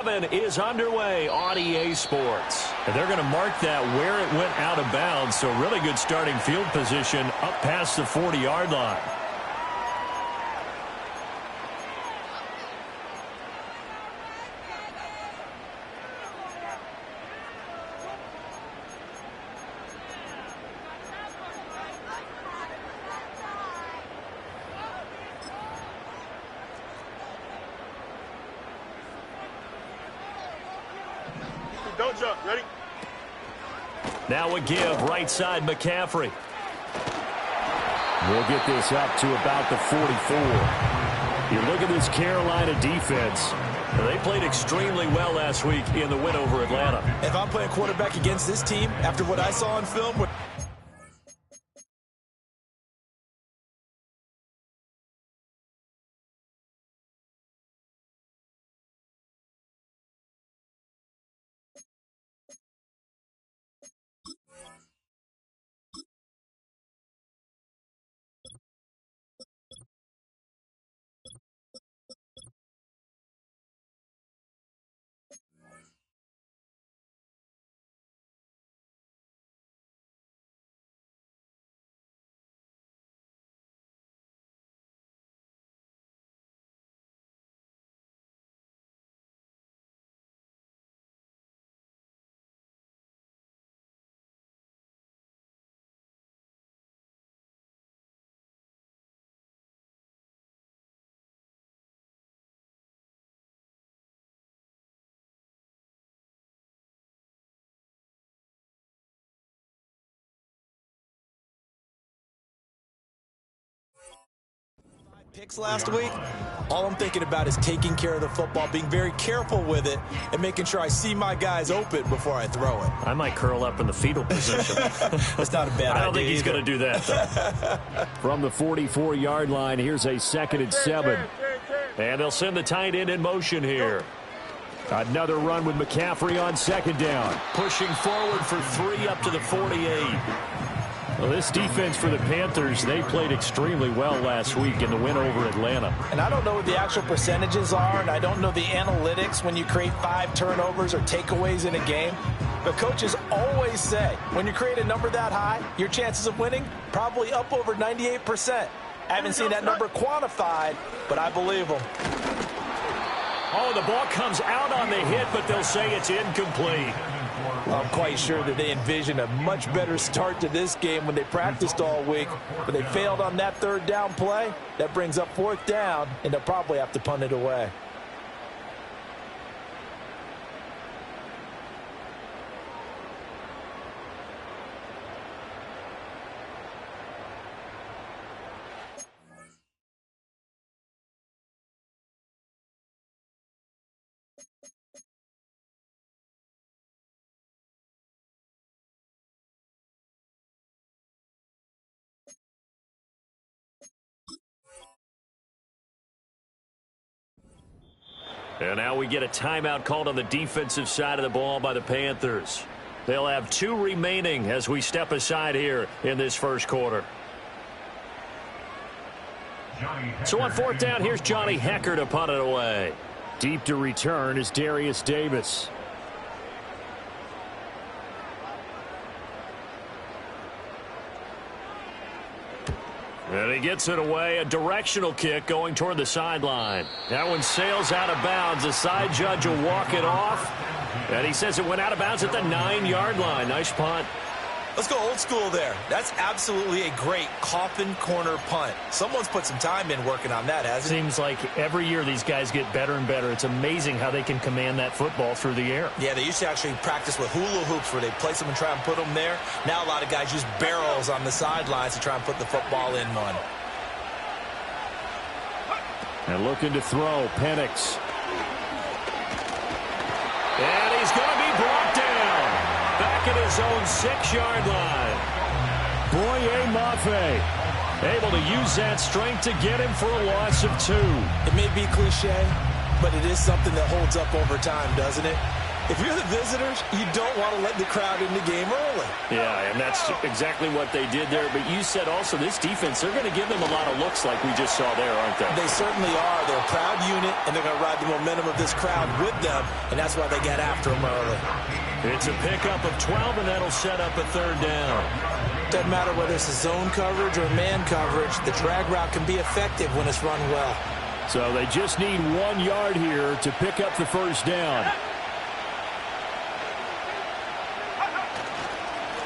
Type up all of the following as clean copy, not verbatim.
Is underway on EA Sports. And they're going to mark that where it went out of bounds, so really good starting field position up past the 40-yard line. Don't jump. Ready? Now a give right side McCaffrey. We'll get this up to about the 44. You look at this Carolina defense. They played extremely well last week in the win over Atlanta. If I'm playing quarterback against this team, after what I saw on film, picks last week, all I'm thinking about is taking care of the football, being very careful with it, and making sure I see my guys open before I throw it. I might curl up in the fetal position. That's not a bad idea. I don't think he's going to do that, though. From the 44-yard line, here's a 2nd and 7. And they'll send the tight end in motion here. Another run with McCaffrey on 2nd down. Pushing forward for 3 up to the 48. Well, this defense for the Panthers, they played extremely well last week in the win over Atlanta. And I don't know what the actual percentages are, and I don't know the analytics when you create 5 turnovers or takeaways in a game. But coaches always say, when you create a number that high, your chances of winning probably up over 98%. I haven't seen that number quantified, but I believe them. Oh, the ball comes out on the hit, but they'll say it's incomplete. I'm quite sure that they envision a much better start to this game when they practiced all week, but they failed on that 3rd down play. That brings up 4th down, and they'll probably have to punt it away. And now we get a timeout called on the defensive side of the ball by the Panthers. They'll have 2 remaining as we step aside here in this first quarter. So on 4th down, here's Johnny Hekker to punt it away. Deep to return is Darius Davis. And he gets it away. A directional kick going toward the sideline. That one sails out of bounds. The side judge will walk it off. And he says it went out of bounds at the 9-yard line. Nice punt. Let's go old school there. That's absolutely a great coffin corner punt. Someone's put some time in working on that, hasn't it? Seems like every year these guys get better and better. It's amazing how they can command that football through the air. Yeah, they used to actually practice with hula hoops where they place them and try and put them there. Now a lot of guys use barrels on the sidelines to try and put the football in one. And looking to throw, Penix. And he's going to be brought down. Back at his own 6-yard line. Boye Mafe able to use that strength to get him for a loss of 2. It may be cliche, but it is something that holds up over time, doesn't it? If you're the visitors, you don't want to let the crowd in the game early. Yeah, and that's exactly what they did there. But you said also this defense, they're going to give them a lot of looks like we just saw there, aren't they? They certainly are. They're a proud unit, and they're going to ride the momentum of this crowd with them, and that's why they get after them early. It's a pickup of 12, and that'll set up a third down. Doesn't matter whether it's a zone coverage or man coverage, the drag route can be effective when it's run well. So they just need 1 yard here to pick up the first down.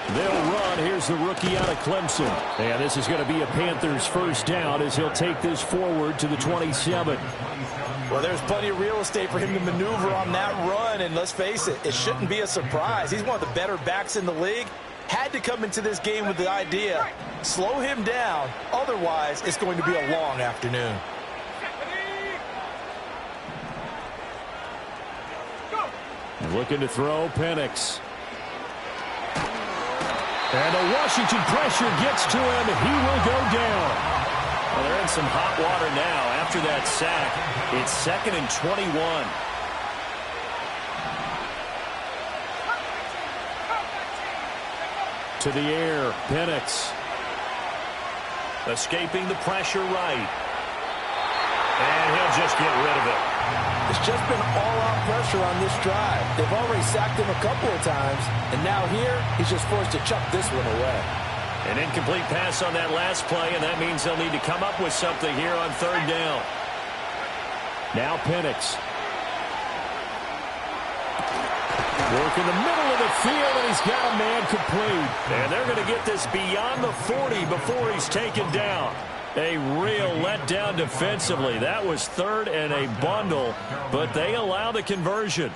They'll run. Here's the rookie out of Clemson. And this is going to be a Panthers first down as he'll take this forward to the 27. Well, there's plenty of real estate for him to maneuver on that run, and let's face it, it shouldn't be a surprise. He's one of the better backs in the league. Had to come into this game with the idea, slow him down, otherwise it's going to be a long afternoon. Looking to throw, Penix. And the Washington pressure gets to him. He will go down. Well, they're in some hot water now after that sack. It's 2nd and 21. To the air, Penix. Escaping the pressure right. And he'll just get rid of it. It's just been all-out pressure on this drive. They've already sacked him a couple of times, and now here, he's just forced to chuck this one away. An incomplete pass on that last play, and that means they'll need to come up with something here on third down. Now Penix. Work in the middle of the field, and he's got a man complete. And they're going to get this beyond the 40 before he's taken down. A real letdown defensively. That was third and a bundle, but they allow the conversion.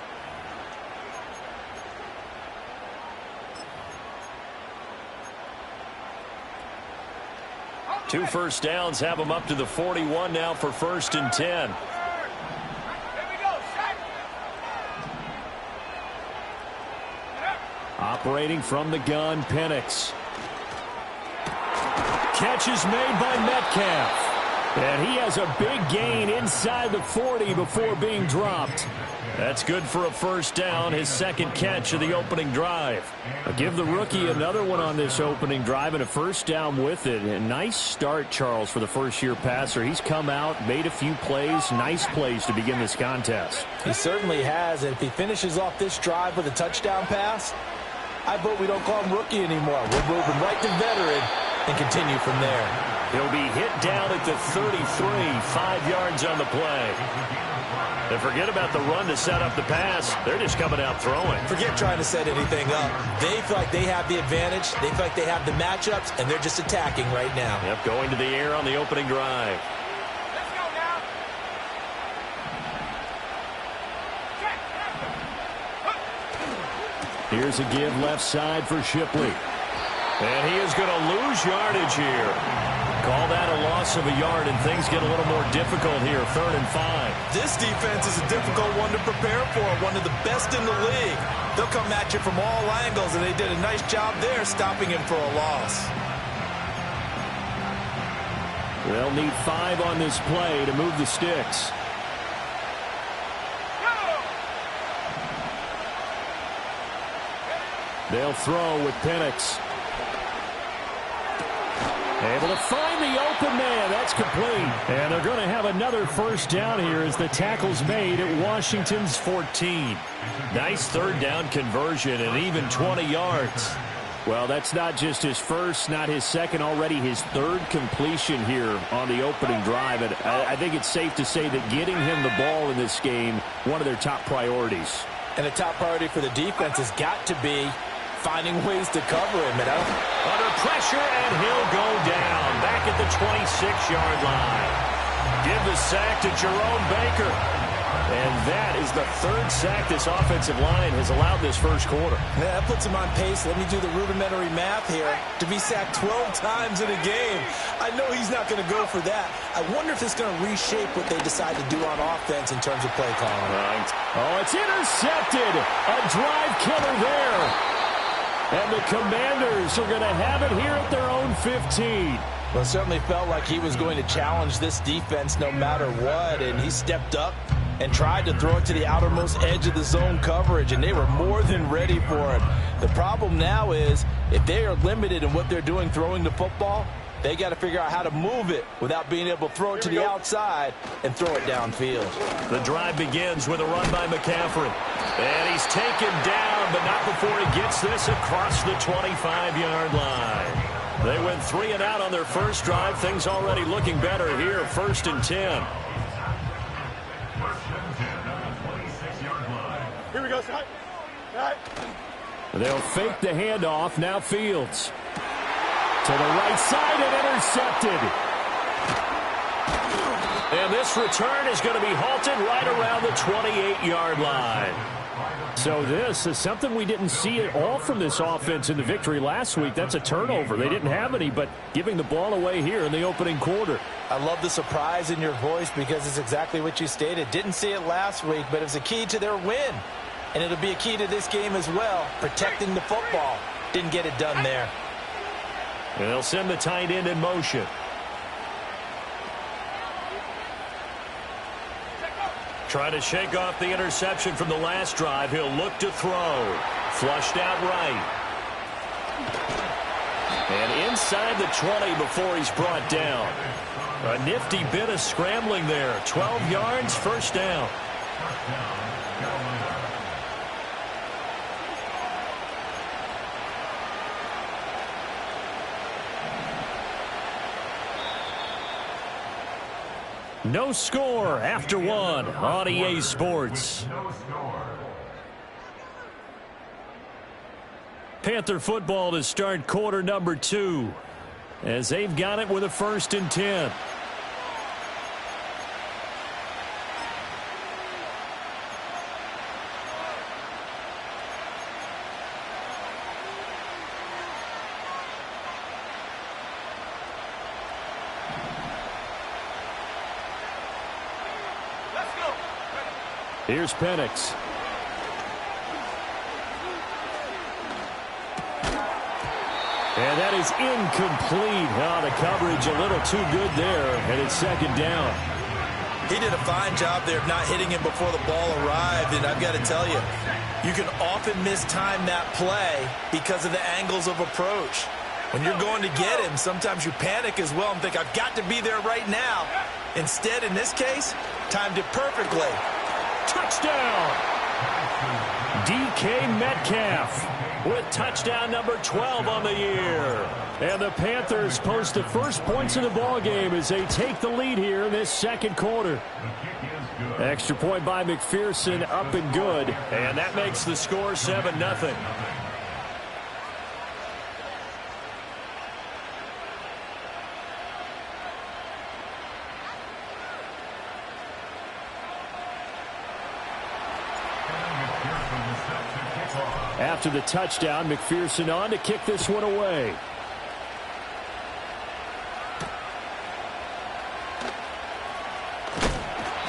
Two first downs have them up to the 41 now for 1st and 10. Operating from the gun, Penix. Catch is made by Metcalf. And he has a big gain inside the 40 before being dropped. That's good for a first down, his second catch of the opening drive. I'll give the rookie another one on this opening drive and a first down with it. A nice start, Charles, for the first-year passer. He's come out, made a few plays, nice plays to begin this contest. He certainly has, and if he finishes off this drive with a touchdown pass, I vote we don't call him rookie anymore. We'll move him right to veteran and continue from there. He'll be hit down at the 33, 5 yards on the play. And forget about the run to set up the pass. They're just coming out throwing. Forget trying to set anything up. They feel like they have the advantage. They feel like they have the matchups, and they're just attacking right now. Yep, going to the air on the opening drive. Let's go now. Here's a give left side for Shipley. And he is going to lose yardage here. Call that a loss of a yard, and things get a little more difficult here, 3rd and 5. This defense is a difficult one to prepare for, one of the best in the league. They'll come at you from all angles, and they did a nice job there stopping him for a loss. They'll need 5 on this play to move the sticks. They'll throw with Penix. Able to find the open man. That's complete. And they're going to have another first down here as the tackle's made at Washington's 14. Nice third down conversion and even 20 yards. Well, that's not just his first, not his second, already his third completion here on the opening drive. And I think it's safe to say that getting him the ball in this game, one of their top priorities. And the top priority for the defense has got to be finding ways to cover him. Under pressure, and he'll go down. Back at the 26-yard line. Give the sack to Jerome Baker. And that is the 3rd sack this offensive line has allowed this first quarter. Yeah, that puts him on pace. Let me do the rudimentary math here. To be sacked 12 times in a game. I know he's not going to go for that. I wonder if it's going to reshape what they decide to do on offense in terms of play calling. Right. Oh, it's intercepted. A drive killer there. And the Commanders are going to have it here at their own 15. Well, it certainly felt like he was going to challenge this defense no matter what, and he stepped up, and tried to throw it to the outermost edge of the zone coverage, and they were more than ready for it. The problem now is if they are limited in what they're doing throwing the football, they got to figure out how to move it without being able to throw it to the outside and throw it downfield. The drive begins with a run by McCaffrey. And he's taken down, but not before he gets this across the 25-yard line. They went 3 and out on their first drive. Things already looking better here, 1st and 10. Here we go, Scott. They'll fake the handoff. Now Fields. To the right side and intercepted. And this return is going to be halted right around the 28-yard line. So this is something we didn't see at all from this offense in the victory last week. That's a turnover. They didn't have any, but giving the ball away here in the opening quarter. I love the surprise in your voice because it's exactly what you stated. Didn't see it last week, but it was a key to their win. And it'll be a key to this game as well, protecting the football. Didn't get it done there. And they'll send the tight end in motion. Trying to shake off the interception from the last drive. He'll look to throw. Flushed out right. And inside the 20 before he's brought down. A nifty bit of scrambling there. 12 yards, 1st down. No score after 1 on EA Sports. Panther football to start quarter number 2 as they've got it with a 1st and 10. Here's Penix. And that is incomplete. Oh, the coverage a little too good there, and it's 2nd down. He did a fine job there of not hitting him before the ball arrived, and I've got to tell you, you can often mistime that play because of the angles of approach. When you're going to get him, sometimes you panic as well and think, I've got to be there right now. Instead, in this case, timed it perfectly. Touchdown! DK Metcalf with touchdown number 12 on the year. And the Panthers post the first points of the ball game as they take the lead here in this 2nd quarter. Extra point by McPherson, up and good. And that makes the score 7-0. After the touchdown, McPherson on to kick this one away.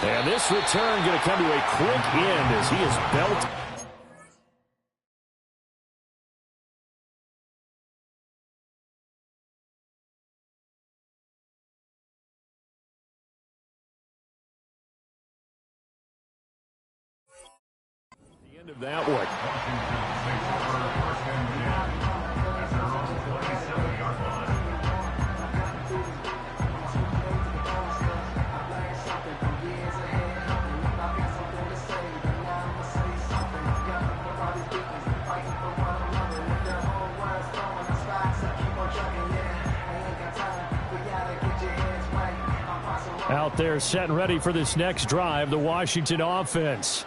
And this return going to come to a quick end as he is belted. The end of that one. Out there set and ready for this next drive, the Washington offense.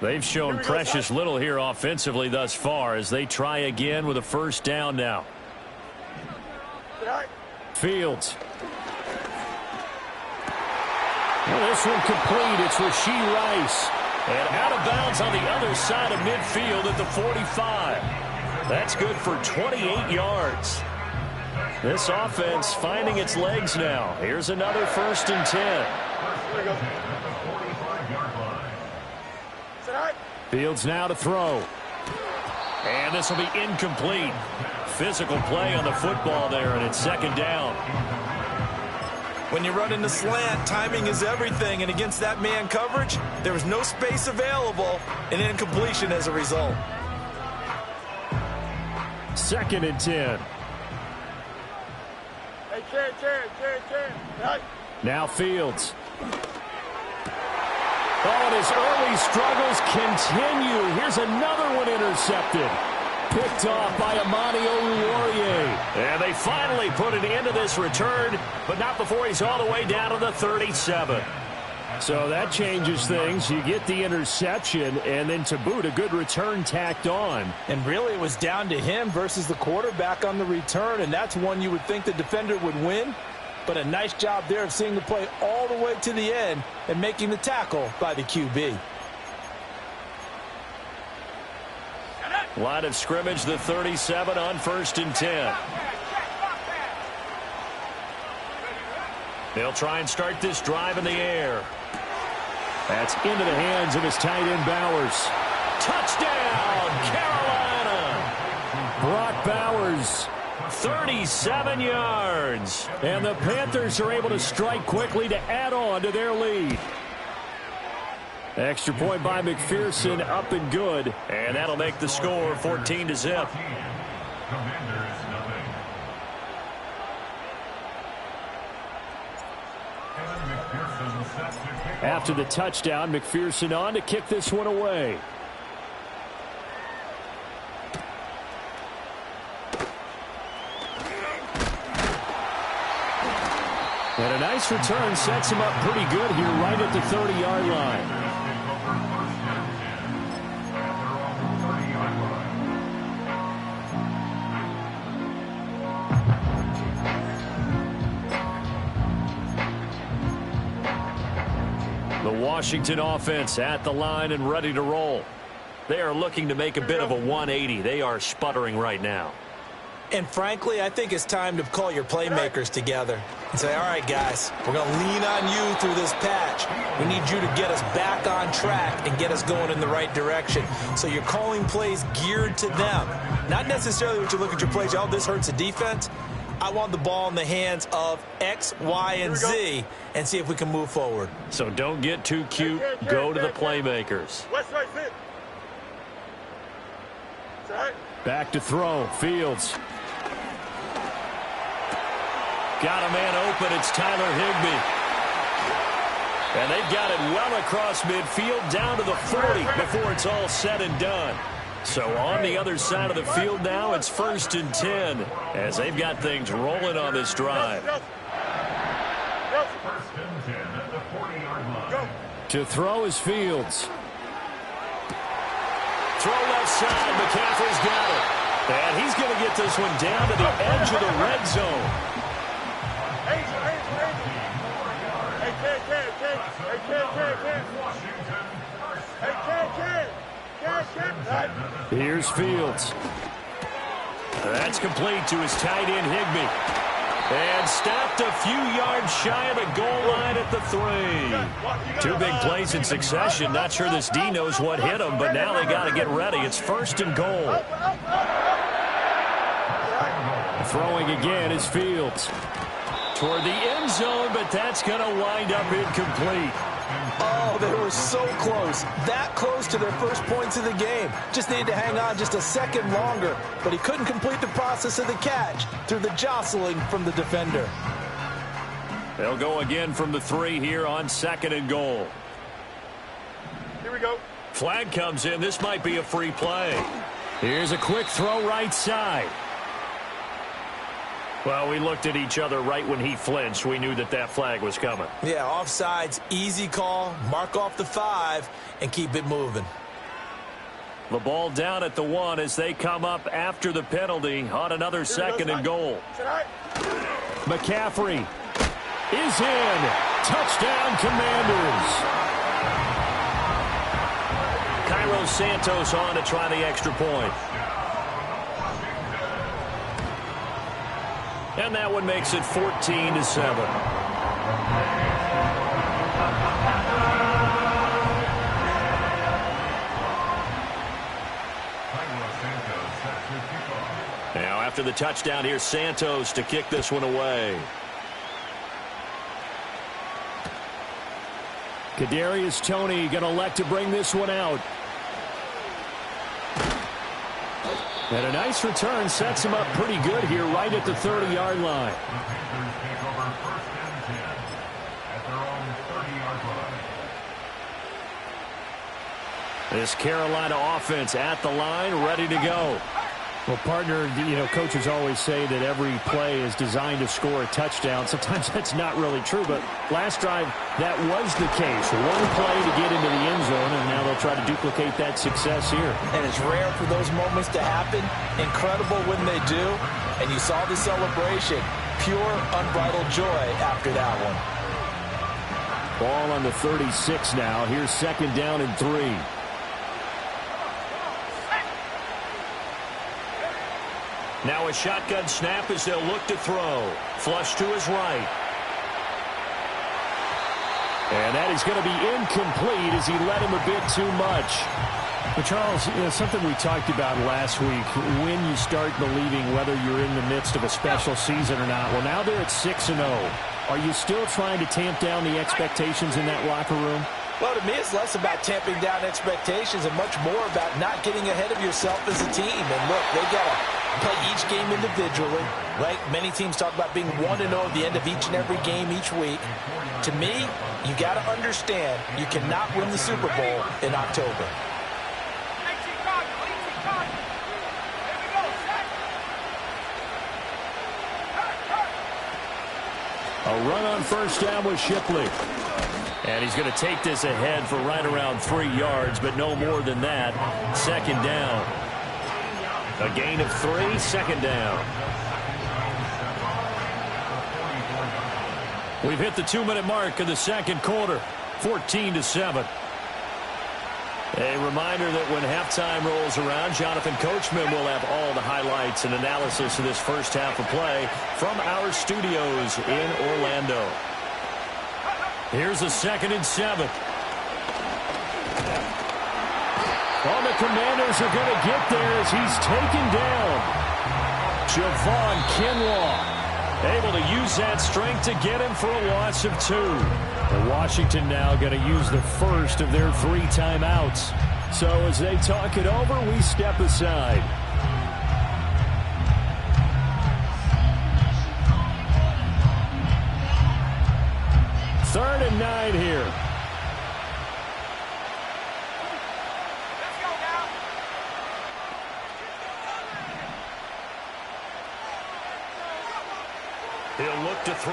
They've shown precious little here offensively thus far as they try again with a 1st down now. Fields. Well, this one complete. It's Rashee Rice. And out of bounds on the other side of midfield at the 45. That's good for 28 yards. This offense finding its legs now. Here's another 1st and 10. Fields now to throw. And this will be incomplete. Physical play on the football there, and it's 2nd down. When you run in the slant, timing is everything, and against that man coverage, there was no space available, and incompletion as a result. 2nd and 10. Hey, Ken. Now Fields. Oh, and his early struggles continue. Here's another one intercepted. Picked off by Amani Oluwarie. And they finally put an end to this return, but not before he's all the way down to the 37. So that changes things. You get the interception, and then to boot, a good return tacked on. And really, it was down to him versus the quarterback on the return, and that's one you would think the defender would win. But a nice job there of seeing the play all the way to the end and making the tackle by the QB. Line of scrimmage, the 37 on 1st and 10. They'll try and start this drive in the air. That's into the hands of his tight end, Bowers. Touchdown, Carolina! Brock Bowers. 37 yards. And the Panthers are able to strike quickly to add on to their lead. Extra point by McPherson, up and good. And that'll make the score 14-0. After the touchdown, McPherson on to kick this one away. And a nice return sets him up pretty good here right at the 30-yard line. The Washington offense at the line and ready to roll. They are looking to make a bit of a 180. They are sputtering right now. And frankly, I think it's time to call your playmakers together and say, all right, guys, we're going to lean on you through this patch. We need you to get us back on track and get us going in the right direction. So you're calling plays geared to them. Not necessarily what you look at your plays, oh, this hurts the defense. I want the ball in the hands of X, Y, and Z and see if we can move forward. So don't get too cute. Go to the playmakers. West side fit. Back to throw. Fields. Got a man open. It's Tyler Higbee. And they've got it well across midfield down to the 40 before it's all said and done. So on the other side of the field now, it's 1st and 10 as they've got things rolling on this drive. To throw is Fields. Throw left side. McCaffrey's got it. And he's going to get this one down to the edge of the red zone. Here's Fields. That's complete to his tight end, Higbee. And stopped a few yards shy of the goal line at the 3. 2 big plays in succession. Not sure this D knows what hit him, but now they got to get ready. It's 1st and goal. Throwing again is Fields. Toward the end zone, but that's going to wind up incomplete. Oh, they were so close. That close to their first points of the game. Just needed to hang on just a second longer, but he couldn't complete the process of the catch through the jostling from the defender. They'll go again from the 3 here on 2nd and goal. Here we go. Flag comes in. This might be a free play. Here's a quick throw right side. Well, we looked at each other right when he flinched. We knew that that flag was coming. Yeah, offsides, easy call. Mark off the 5 and keep it moving. The ball down at the 1 as they come up after the penalty on another 2nd and goal. McCaffrey is in. Touchdown, Commanders. Cairo Santos on to try the extra point. And that one makes it 14-7. Now after the touchdown, here's Santos to kick this one away. Kadarius Toney going to elect to bring this one out. And a nice return sets him up pretty good here right at the 30-yard line. This Carolina offense at the line, ready to go. Well, partner, coaches always say that every play is designed to score a touchdown. Sometimes that's not really true, but last drive, that was the case. One play to get into the end zone, and now they'll try to duplicate that success here. And it's rare for those moments to happen. Incredible when they do. And you saw the celebration. Pure, unbridled joy after that one. Ball on the 36 now. Here's 2nd down and 3. Now a shotgun snap as they'll look to throw. Flush to his right. And that is going to be incomplete as he led him a bit too much. But Charles, something we talked about last week, when you start believing whether you're in the midst of a special season or not. Well, now they're at 6-0. Are you still trying to tamp down the expectations in that locker room? Well, to me, it's less about tamping down expectations and much more about not getting ahead of yourself as a team. And look, they got to play each game individually, right? Many teams talk about being 1-0 at the end of each and every game each week. To me, you got to understand you cannot win the Super Bowl in October. A run on 1st down with Shipley. And he's going to take this ahead for right around 3 yards, but no more than that. 2nd down. A gain of 3, 2nd down. We've hit the 2-minute mark in the 2nd quarter. 14-7. A reminder that when halftime rolls around, Jonathan Coachman will have all the highlights and analysis of this first half of play from our studios in Orlando. Here's a 2nd and 7. Well, the Commanders are going to get there as he's taken down. Javon Kinlaw able to use that strength to get him for a loss of 2. And Washington now going to use the first of their 3 timeouts. So as they talk it over, we step aside. Third and 9 here. He'll look to throw.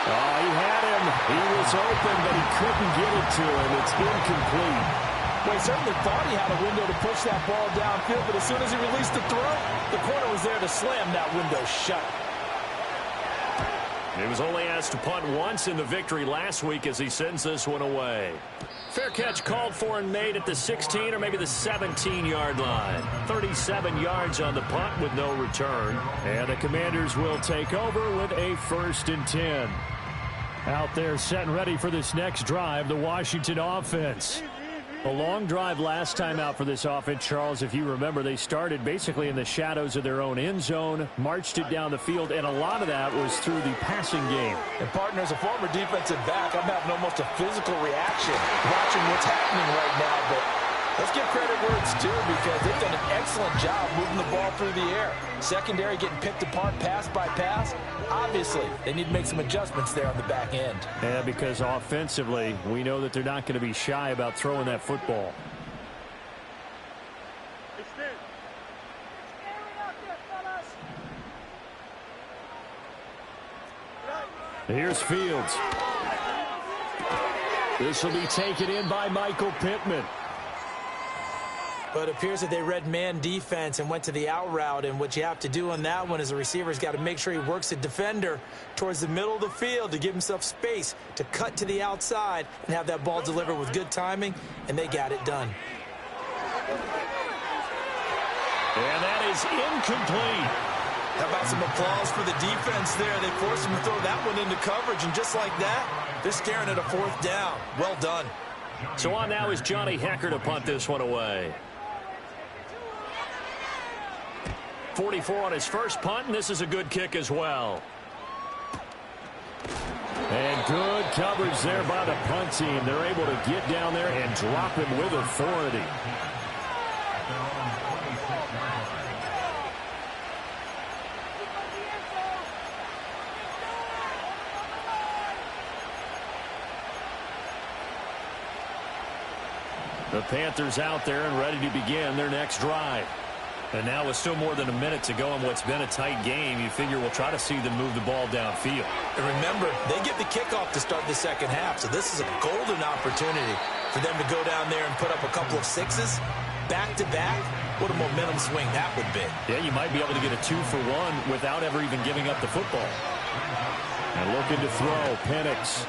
Oh, he had him. He was open, but he couldn't get it to him. It's incomplete. Well, he certainly thought he had a window to push that ball downfield, but as soon as he released the throw, the corner was there to slam that window shut. He was only asked to punt once in the victory last week as he sends this one away. Fair catch called for and made at the 16 or maybe the 17-yard line. 37 yards on the punt with no return. And the Commanders will take over with a 1st and 10. Out there set and ready for this next drive, the Washington offense. A long drive last time out for this offense, Charles. If you remember, they started basically in the shadows of their own end zone, marched it down the field, and a lot of that was through the passing game. And partner, as a former defensive back, I'm having almost a physical reaction watching what's happening right now. But let's give credit where it's due because they've done an excellent job moving the ball through the air. Secondary getting picked apart pass by pass. Obviously, they need to make some adjustments there on the back end. Yeah, because offensively, we know that they're not going to be shy about throwing that football. Here's Fields. This will be taken in by Michael Pittman. But it appears that they read man defense and went to the out route. And what you have to do on that one is the receiver's got to make sure he works the defender towards the middle of the field to give himself space to cut to the outside and have that ball delivered with good timing, and they got it done. And that is incomplete. How about some applause for the defense there? They forced him to throw that one into coverage, and just like that, they're staring at a 4th down. Well done. So on now is Johnny Hecker to punt this one away. 44 on his first punt, and this is a good kick as well. And good coverage there by the punt team. They're able to get down there and drop him with authority. The Panthers out there and ready to begin their next drive. And now with still more than a minute to go in what's been a tight game, you figure we'll try to see them move the ball downfield. And remember, they get the kickoff to start the second half, so this is a golden opportunity for them to go down there and put up a couple of sixes back-to-back. What a momentum swing that would be. Yeah, you might be able to get a 2-for-1 without ever even giving up the football. And looking to throw, Penix.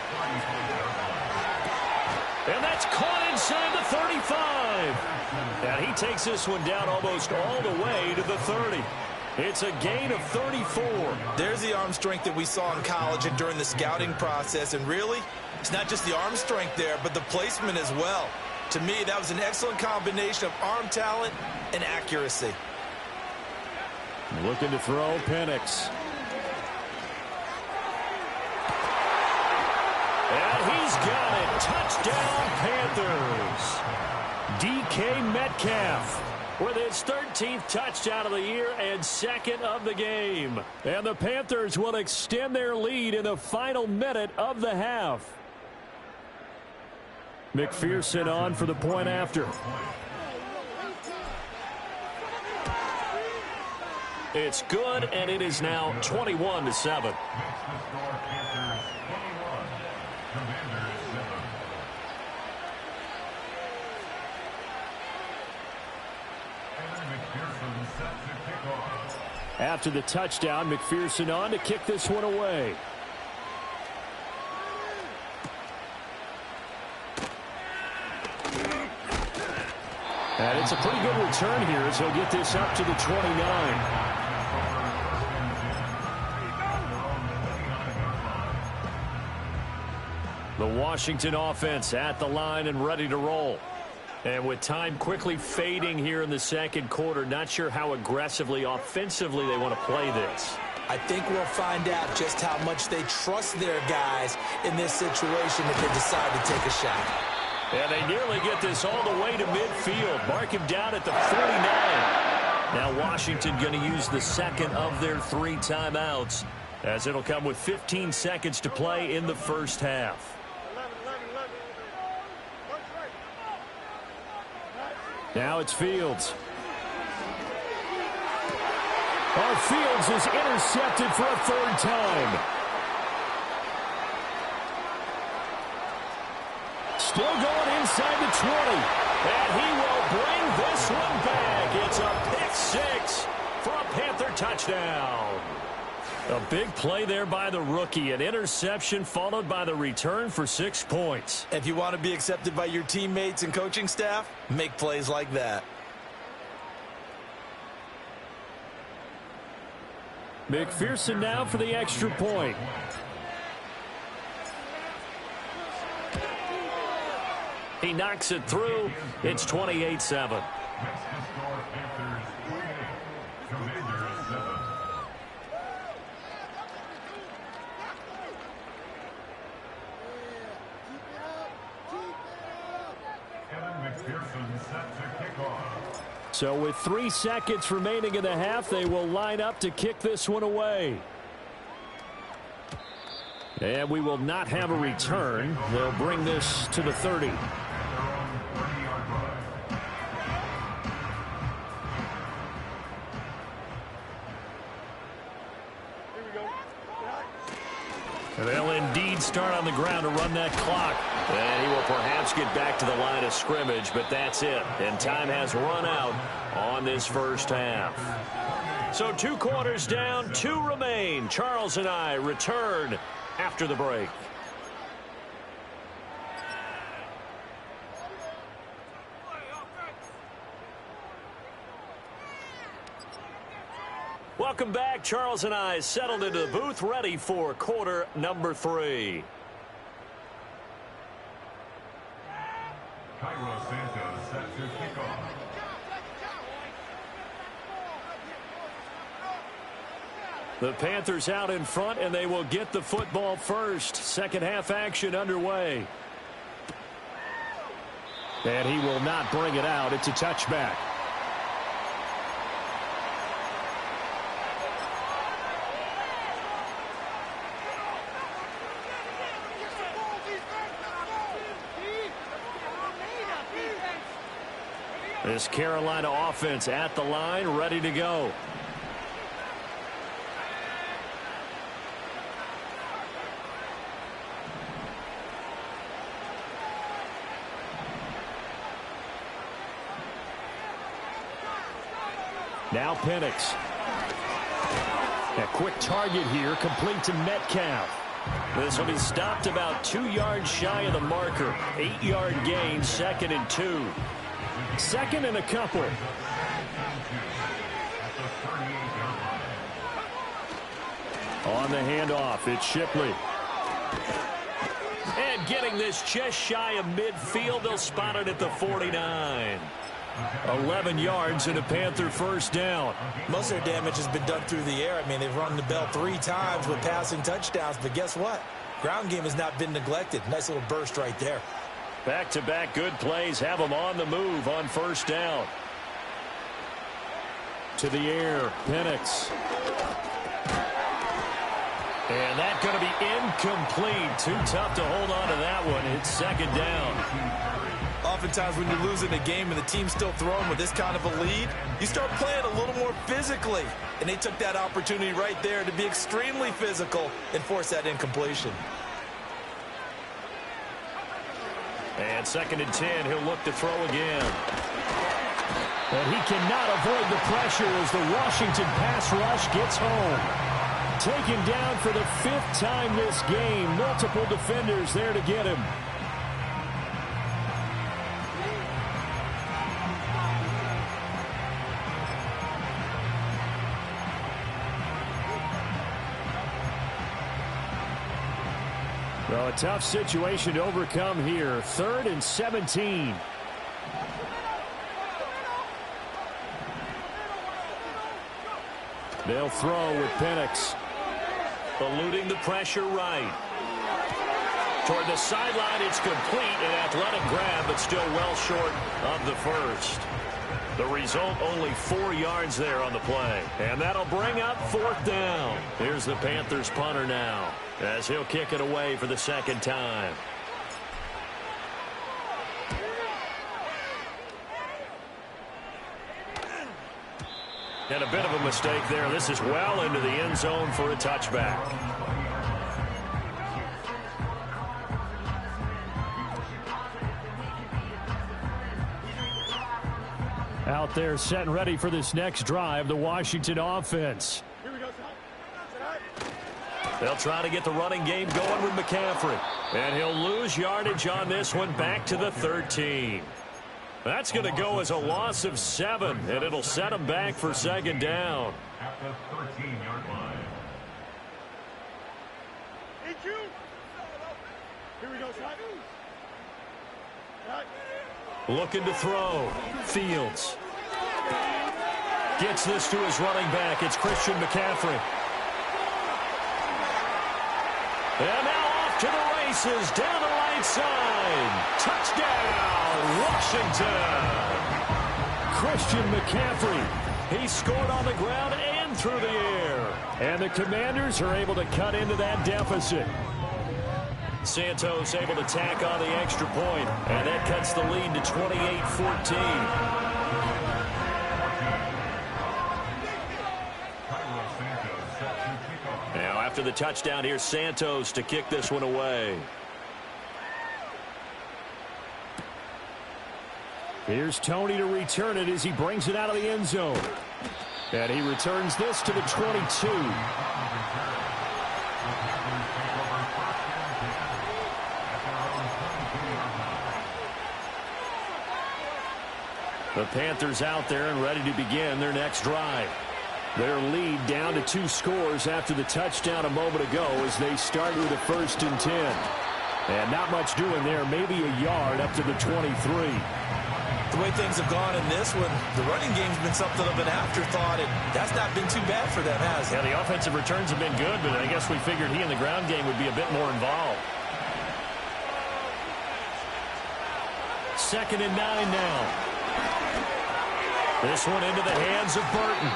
And that's caught inside the 35. And he takes this one down almost all the way to the 30. It's a gain of 34. There's the arm strength that we saw in college and during the scouting process. And really, it's not just the arm strength there, but the placement as well. To me, that was an excellent combination of arm talent and accuracy. Looking to throw, Penix. And he's got it. Touchdown, Panthers. DK Metcalf with his 13th touchdown of the year and second of the game. And the Panthers will extend their lead in the final minute of the half. McPherson on for the point after. It's good, and it is now 21-7. After the touchdown, McPherson on to kick this one away. And it's a pretty good return here as he'll get this up to the 29. The Washington offense at the line and ready to roll. And with time quickly fading here in the second quarter, not sure how aggressively, offensively they want to play this. I think we'll find out just how much they trust their guys in this situation if they decide to take a shot. And they nearly get this all the way to midfield. Mark him down at the 49. Now Washington going to use the second of their 3 timeouts, as it'll come with 15 seconds to play in the first half. Now it's Fields. Fields is intercepted for a 3rd time. Still going inside the 20. And he will bring this one back. It's a pick 6 for a Panther touchdown. A big play there by the rookie. An interception followed by the return for 6 points. If you want to be accepted by your teammates and coaching staff, make plays like that. McPherson now for the extra point. He knocks it through. It's 28-7. So with 3 seconds remaining in the half, they will line up to kick this one away. And we will not have a return. They'll bring this to the 30. They'll indeed start on the ground to run that clock. And he will perhaps get back to the line of scrimmage, but that's it. And time has run out on this first half. So 2 quarters down, 2 remain. Charles and I return after the break. Welcome back. Charles and I settled into the booth, ready for quarter number 3. Set to kick off. The Panthers out in front, and they will get the football first. Second half action underway. And he will not bring it out. It's a touchback. This Carolina offense at the line, ready to go. Now Penix. A quick target here, complete to Metcalf. This will be stopped about 2 yards shy of the marker. 8-yard gain, 2nd and 2. 2nd and a couple. On the handoff, it's Shipley. And getting this just shy of midfield, they'll spot it at the 49. 11 yards and a Panther first down. Most of their damage has been done through the air. I mean, they've run the bell 3 times with passing touchdowns, but guess what? Ground game has not been neglected. Nice little burst right there. Back-to-back good plays have them on the move on first down. To the air, Penix. And that's going to be incomplete. Too tough to hold on to that one. It's 2nd down. Oftentimes when you're losing a game and the team's still throwing with this kind of a lead, you start playing a little more physically. And they took that opportunity right there to be extremely physical and force that incompletion. And 2nd and 10, he'll look to throw again. And he cannot avoid the pressure as the Washington pass rush gets home. Taken down for the 5th time this game. Multiple defenders there to get him. Well, a tough situation to overcome here. 3rd and 17. They'll throw with Penix. Eluding the pressure right. Toward the sideline, it's complete. An athletic grab, but still well short of the first. The result, only 4 yards there on the play. And that'll bring up 4th down. Here's the Panthers punter now, as he'll kick it away for the 2nd time. And a bit of a mistake there. This is well into the end zone for a touchback. Out there set and ready for this next drive, the Washington offense. Here we go, They'll try to get the running game going with McCaffrey. And he'll lose yardage on this one, back to the 13. That's going to go as a loss of 7, and it'll set him back for 2nd down. At the 13-yard line. Here we go, Looking to throw. Fields. Gets this to his running back. It's Christian McCaffrey. And now off to the races, down the right side. Touchdown, Washington. Christian McCaffrey. He scored on the ground and through the air. And the Commanders are able to cut into that deficit. Santos able to tack on the extra point, and that cuts the lead to 28-14. Now after the touchdown, here's Santos to kick this one away. Here's Tony to return it as he brings it out of the end zone. And he returns this to the 22. The Panthers out there and ready to begin their next drive. Their lead down to 2 scores after the touchdown a moment ago as they start with a 1st and 10. And not much doing there, maybe a yard up to the 23. The way things have gone in this one, the running game's been something of an afterthought, and that's not been too bad for them, has it? Yeah, the offensive returns have been good, but I guess we figured he in the ground game would be a bit more involved. 2nd and 9 now. This one into the hands of Burton.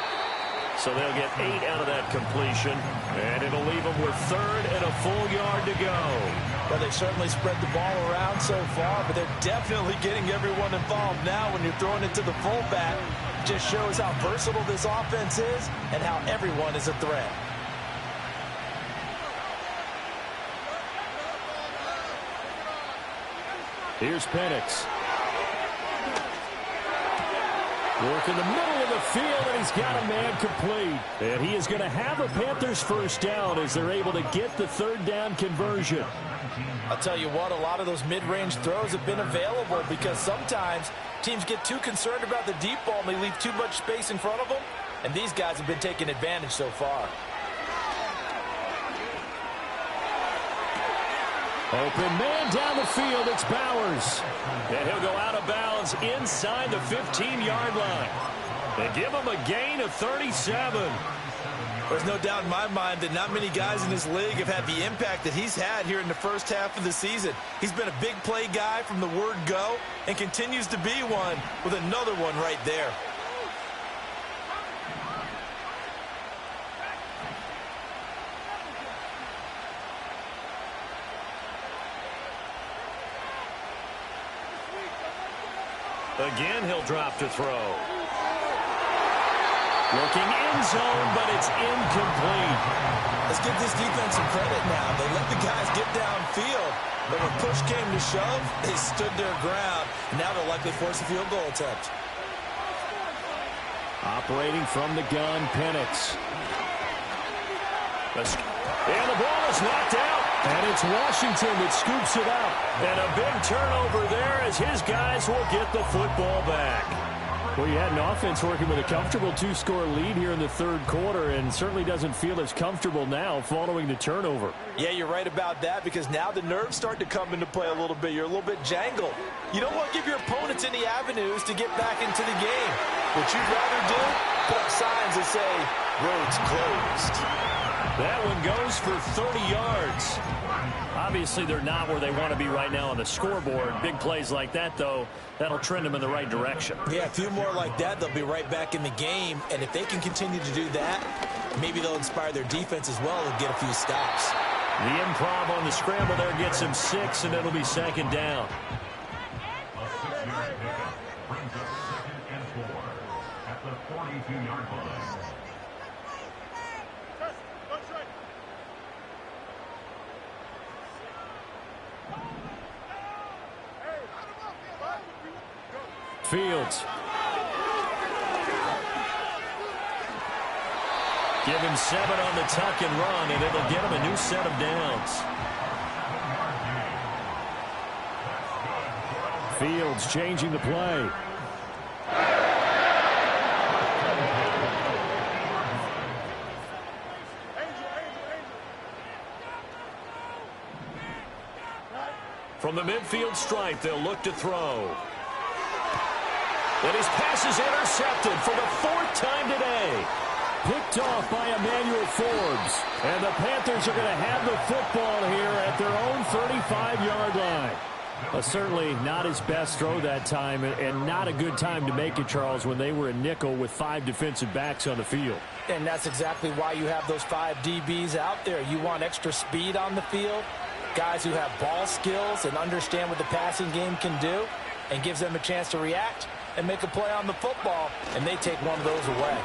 So they'll get 8 out of that completion, and it'll leave them with 3rd and a full yard to go. Well, they've certainly spread the ball around so far, but they're definitely getting everyone involved now when you're throwing it to the fullback. Just shows how versatile this offense is and how everyone is a threat. Here's Penix. Work in the middle of the field, and he's got a man complete. And he is going to have a Panthers first down as they're able to get the 3rd down conversion. I'll tell you what, a lot of those mid-range throws have been available because sometimes teams get too concerned about the deep ball and they leave too much space in front of them. And these guys have been taking advantage so far. Open man down the field, it's Bowers. And he'll go out of bounds inside the 15-yard line. They give him a gain of 37. There's no doubt in my mind that not many guys in this league have had the impact that he's had here in the first half of the season. He's been a big play guy from the word go and continues to be one with another one right there. Again, he'll drop to throw. Looking in zone, but it's incomplete. Let's give this defense some credit now. They let the guys get downfield, but when push came to shove, they stood their ground. Now they'll likely force a field goal attempt. Operating from the gun, Penix. And the ball is knocked out. And it's Washington that scoops it up. And a big turnover there as his guys will get the football back. Well, you had an offense working with a comfortable 2-score lead here in the 3rd quarter and certainly doesn't feel as comfortable now following the turnover. Yeah, you're right about that because now the nerves start to come into play a little bit. You're a little bit jangled. You don't want to give your opponents any avenues to get back into the game. What you'd rather do, put up signs that say, roads closed. That one goes for 30 yards. Obviously, they're not where they want to be right now on the scoreboard. Big plays like that, though, that'll trend them in the right direction. Yeah, a few more like that, they'll be right back in the game. And if they can continue to do that, maybe they'll inspire their defense as well and get a few stops. The improv on the scramble there gets him 6, and it'll be 2nd down. A 6-yard pickup brings up 2nd and 4 at the 42-yard line. Fields. Give him 7 on the tuck and run, and it'll get him a new set of downs. Fields changing the play. From the midfield stripe, they'll look to throw. And his pass is intercepted for the 4th time today. Picked off by Emmanuel Forbes. And the Panthers are going to have the football here at their own 35-yard line. Certainly not his best throw that time, and not a good time to make it, Charles, when they were in nickel with 5 defensive backs on the field. And that's exactly why you have those 5 DBs out there. You want extra speed on the field, guys who have ball skills and understand what the passing game can do, and gives them a chance to react and make a play on the football, and they take one of those away.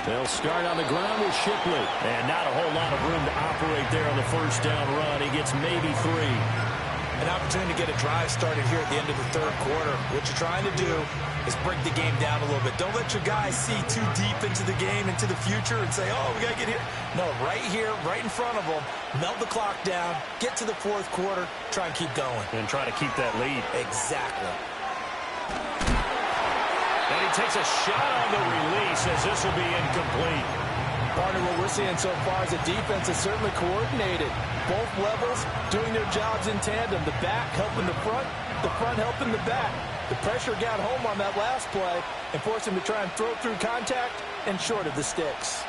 They'll start on the ground with Shipley. And not a whole lot of room to operate there on the 1st down run. He gets maybe 3. An opportunity to get a drive started here at the end of the 3rd quarter. What you're trying to do is break the game down a little bit. Don't let your guys see too deep into the game, into the future, and say, oh, we got to get here. No, right here, right in front of them, melt the clock down, get to the 4th quarter, try and keep going. And try to keep that lead. Exactly. And he takes a shot on the release as this will be incomplete. Partner, what we're seeing so far is a defense is certainly coordinated. Both levels doing their jobs in tandem. The back helping the front helping the back. The pressure got home on that last play and forced him to try and throw through contact and short of the sticks.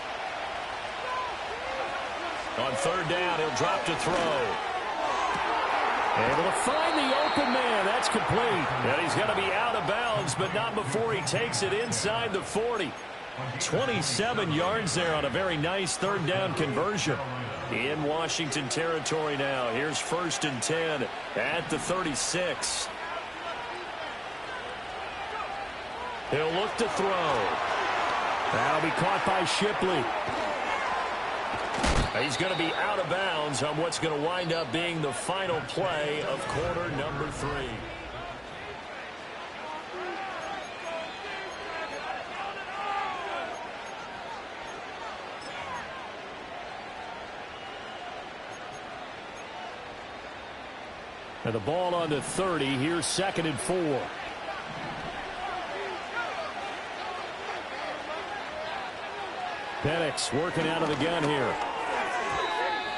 On third down, he'll drop to throw. Able to find the open man. That's complete. And he's going to be out of bounds, but not before he takes it inside the 40. 27 yards there on a very nice third down conversion. In Washington territory now. Here's 1st and 10 at the 36. He'll look to throw. That'll be caught by Shipley. He's going to be out of bounds on what's going to wind up being the final play of quarter number 3. And the ball on the 30. Here's 2nd and 4. Penix working out of the gun here.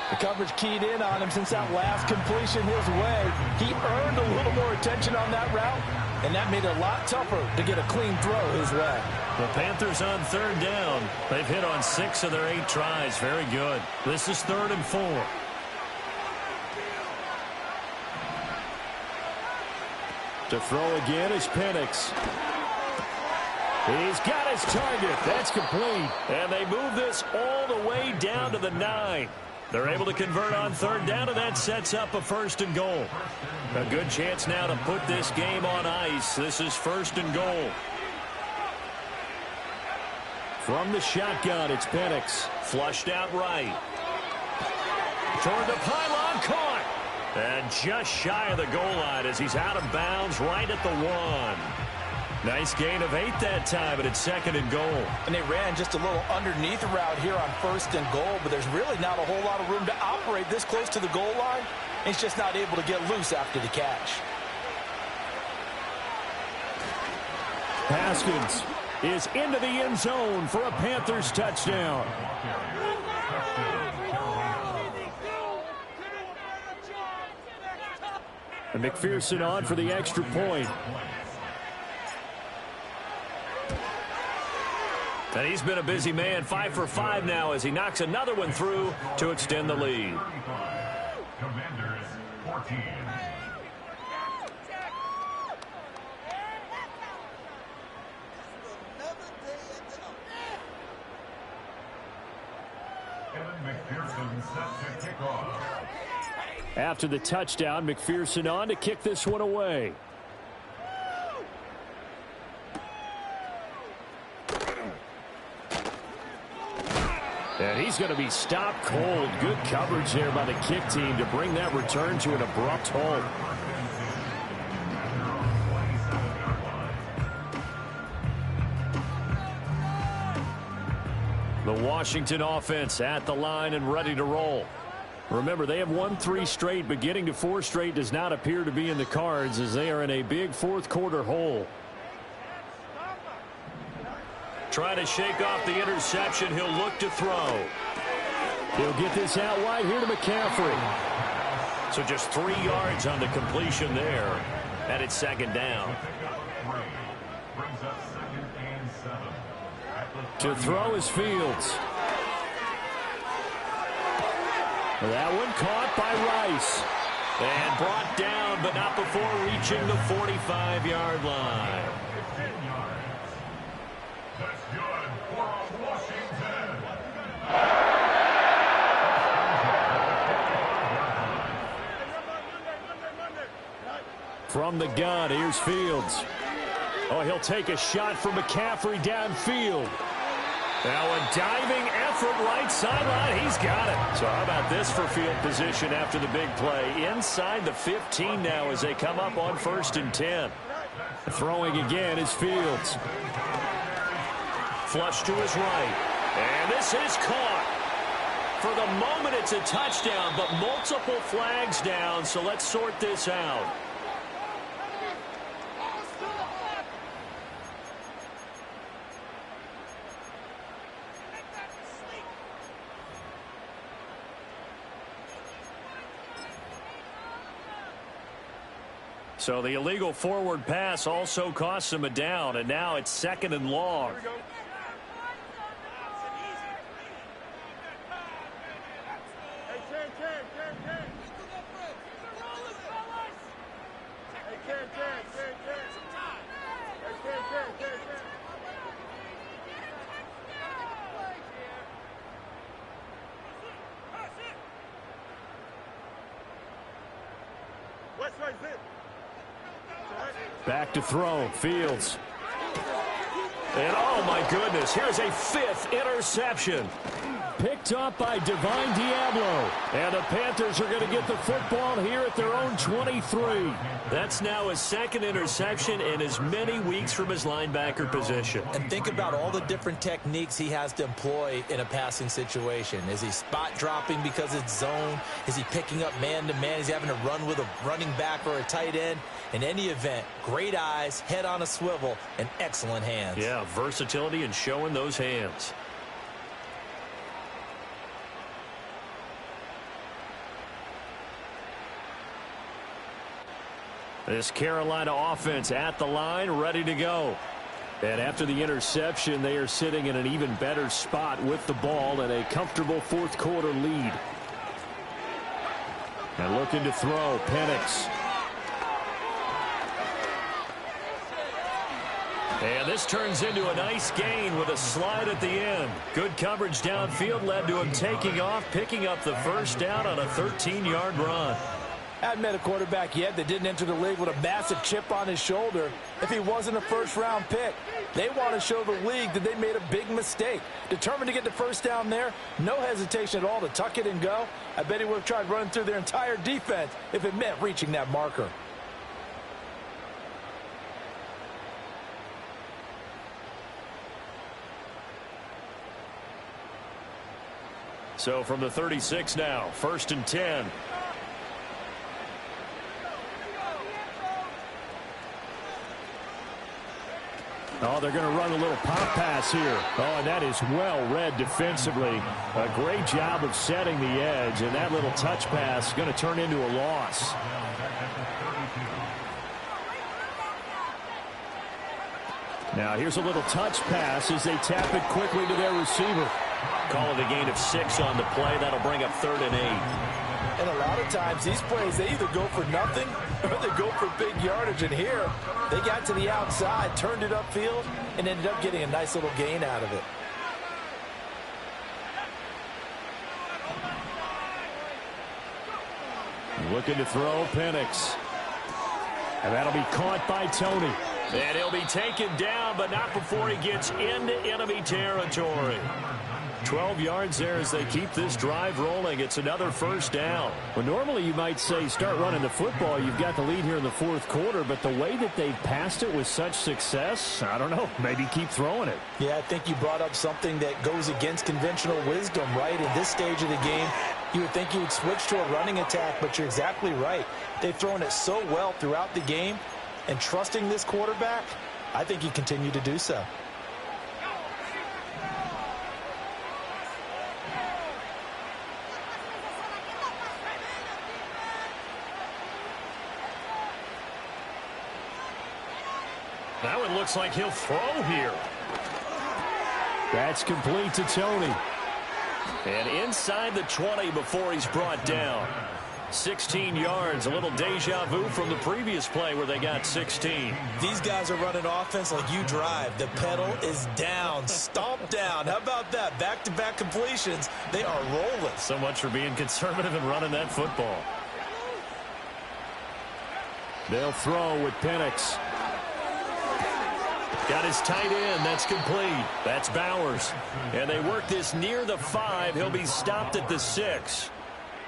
The coverage keyed in on him since that last completion his way. He earned a little more attention on that route, and that made it a lot tougher to get a clean throw his way. The Panthers on third down. They've hit on 6 of their 8 tries. Very good. This is 3rd and 4. To throw again is Penix. He's got his target. That's complete. And they move this all the way down to the 9. They're able to convert on third down, and that sets up a 1st and goal. A good chance now to put this game on ice. This is 1st and goal. From the shotgun, it's Penix. Flushed out right. Toward the pylon, caught. And just shy of the goal line as he's out of bounds right at the 1. Nice gain of 8 that time, but it's 2nd and goal. And they ran just a little underneath route here on 1st and goal, but there's really not a whole lot of room to operate this close to the goal line. He's just not able to get loose after the catch. Haskins is into the end zone for a Panthers touchdown. And McPherson on for the extra point. And he's been a busy man, 5 for 5 now as he knocks another one through to extend the lead. Commanders 14. Kevin McPherson set to kick off. After the touchdown, McPherson on to kick this one away. And he's going to be stopped cold. Good coverage there by the kick team to bring that return to an abrupt halt. The Washington offense at the line and ready to roll. Remember, they have won 3 straight, but getting to 4 straight does not appear to be in the cards as they are in a big 4th quarter hole. Trying to shake off the interception. He'll look to throw. He'll get this out wide here to McCaffrey. So just 3 yards on the completion there. And it's 2nd down. To throw is Fields. That one caught by Rice. And brought down, but not before reaching the 45-yard line. That's good for Washington. From the gun, here's Fields. Oh, he'll take a shot from McCaffrey downfield. Now a diving effort right sideline. He's got it. So how about this for field position after the big play? Inside the 15 now as they come up on 1st and 10. Throwing again is Fields. Flush to his right. And this is caught. For the moment, it's a touchdown, but multiple flags down, so let's sort this out. So the illegal forward pass also costs him a down, and now it's 2nd and long. Here we go. Hey, Ken. Hey, Ken. Hey, Ken. West right there. Back to throw. Fields. And oh my goodness, here's a 5th interception. Picked up by Divine Diablo. And the Panthers are going to get the football here at their own 23. That's now his 2nd interception in as many weeks from his linebacker position. And think about all the different techniques he has to employ in a passing situation. Is he spot dropping because it's zone? Is he picking up man-to-man? Is he having to run with a running back or a tight end? In any event, great eyes, head on a swivel, and excellent hands. Yeah, versatility and showing those hands. This Carolina offense at the line, ready to go. And after the interception, they are sitting in an even better spot with the ball and a comfortable 4th quarter lead. And looking to throw, Penix. And this turns into a nice gain with a slide at the end. Good coverage downfield led to him taking off, picking up the 1st down on a 13-yard run. Hadn't met a quarterback yet that didn't enter the league with a massive chip on his shoulder if he wasn't a 1st-round pick. They want to show the league that they made a big mistake. Determined to get the 1st down there, no hesitation at all to tuck it and go. I bet he would have tried running through their entire defense if it meant reaching that marker. So from the 36 now, 1st and 10. Oh, they're going to run a little pop pass here. Oh, and that is well read defensively. A great job of setting the edge, and that little touch pass is going to turn into a loss. Now here's a little touch pass as they tap it quickly to their receiver. Call it a gain of 6 on the play. That'll bring up 3rd and 8. And a lot of times, these plays, they either go for nothing or they go for big yardage. And here, they got to the outside, turned it upfield, and ended up getting a nice little gain out of it. Looking to throw, Penix. And that'll be caught by Tony. And he'll be taken down, but not before he gets into enemy territory. 12 yards there as they keep this drive rolling. It's another 1st down. Well, normally you might say start running the football. You've got the lead here in the 4th quarter, but the way that they've passed it with such success, I don't know, maybe keep throwing it. Yeah, I think you brought up something that goes against conventional wisdom, right? In this stage of the game, you would think you would switch to a running attack, but you're exactly right. They've thrown it so well throughout the game, and trusting this quarterback, I think you continue to do so. Now it looks like he'll throw here. That's complete to Tony. And inside the 20 before he's brought down. 16 yards, a little deja vu from the previous play where they got 16. These guys are running offense like you drive. The pedal is down, stomp down. How about that? Back-to-back completions. They are rolling. So much for being conservative and running that football. They'll throw with Penix. Got his tight end. That's complete. That's Bowers. And they work this near the 5. He'll be stopped at the 6.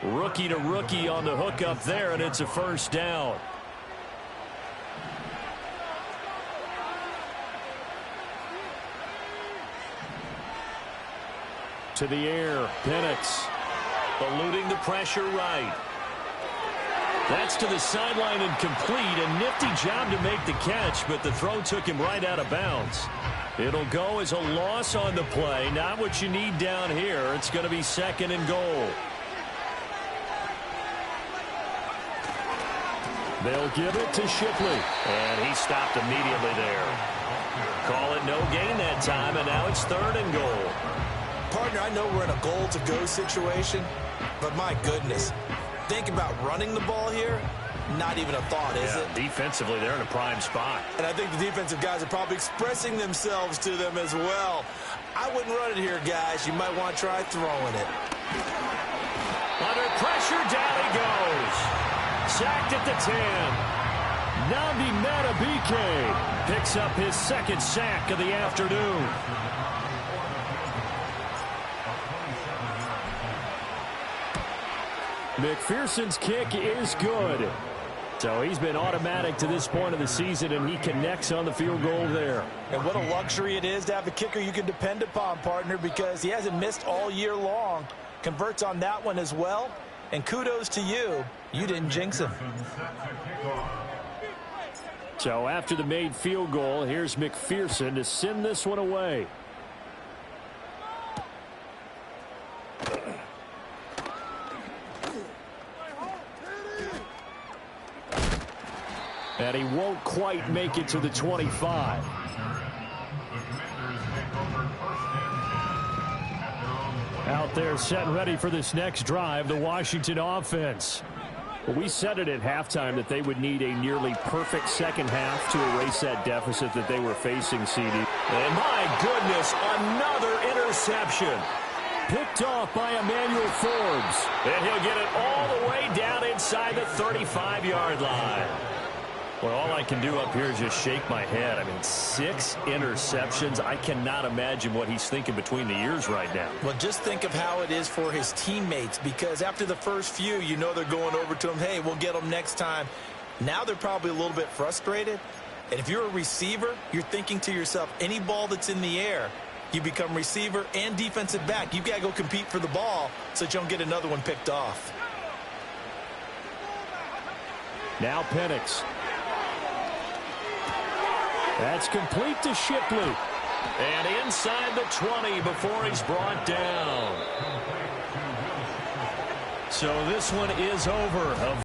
Rookie to rookie on the hook up there, and it's a 1st down. To the air, Penix. Eluding the pressure right. That's to the sideline and complete. A nifty job to make the catch, but the throw took him right out of bounds. It'll go as a loss on the play. Not what you need down here. It's going to be 2nd and goal. They'll give it to Shipley. And he stopped immediately there. Call it no gain that time, and now it's 3rd and goal. Partner, I know we're in a goal-to-go situation, but my goodness, think about running the ball here. Not even a thought, is it? Defensively, they're in a prime spot. And I think the defensive guys are probably expressing themselves to them as well. I wouldn't run it here, guys. You might want to try throwing it. Under pressure, down he goes. Sacked at the 10. Nnamdi Madubuike picks up his 2nd sack of the afternoon. McPherson's kick is good. So he's been automatic to this point of the season, and he connects on the field goal there. And what a luxury it is to have a kicker you can depend upon, partner, because he hasn't missed all year long. Converts on that one as well. And kudos to you. You didn't jinx him. So after the made field goal, here's McPherson to send this one away. And he won't quite make it to the 25. Out there set and ready for this next drive, the Washington offense. We said it at halftime that they would need a nearly perfect second half to erase that deficit that they were facing, CD. And my goodness, another interception. Picked off by Emmanuel Forbes. And he'll get it all the way down inside the 35-yard line. Well, all I can do up here is just shake my head. I mean, 6 interceptions. I cannot imagine what he's thinking between the ears right now. Well, just think of how it is for his teammates, because after the first few, you know they're going over to him, hey, we'll get them next time. Now they're probably a little bit frustrated. And if you're a receiver, you're thinking to yourself, any ball that's in the air, you become receiver and defensive back. You've got to go compete for the ball so that you don't get another one picked off. Now Penix. That's complete to Shipley. And inside the 20 before he's brought down. So this one is over.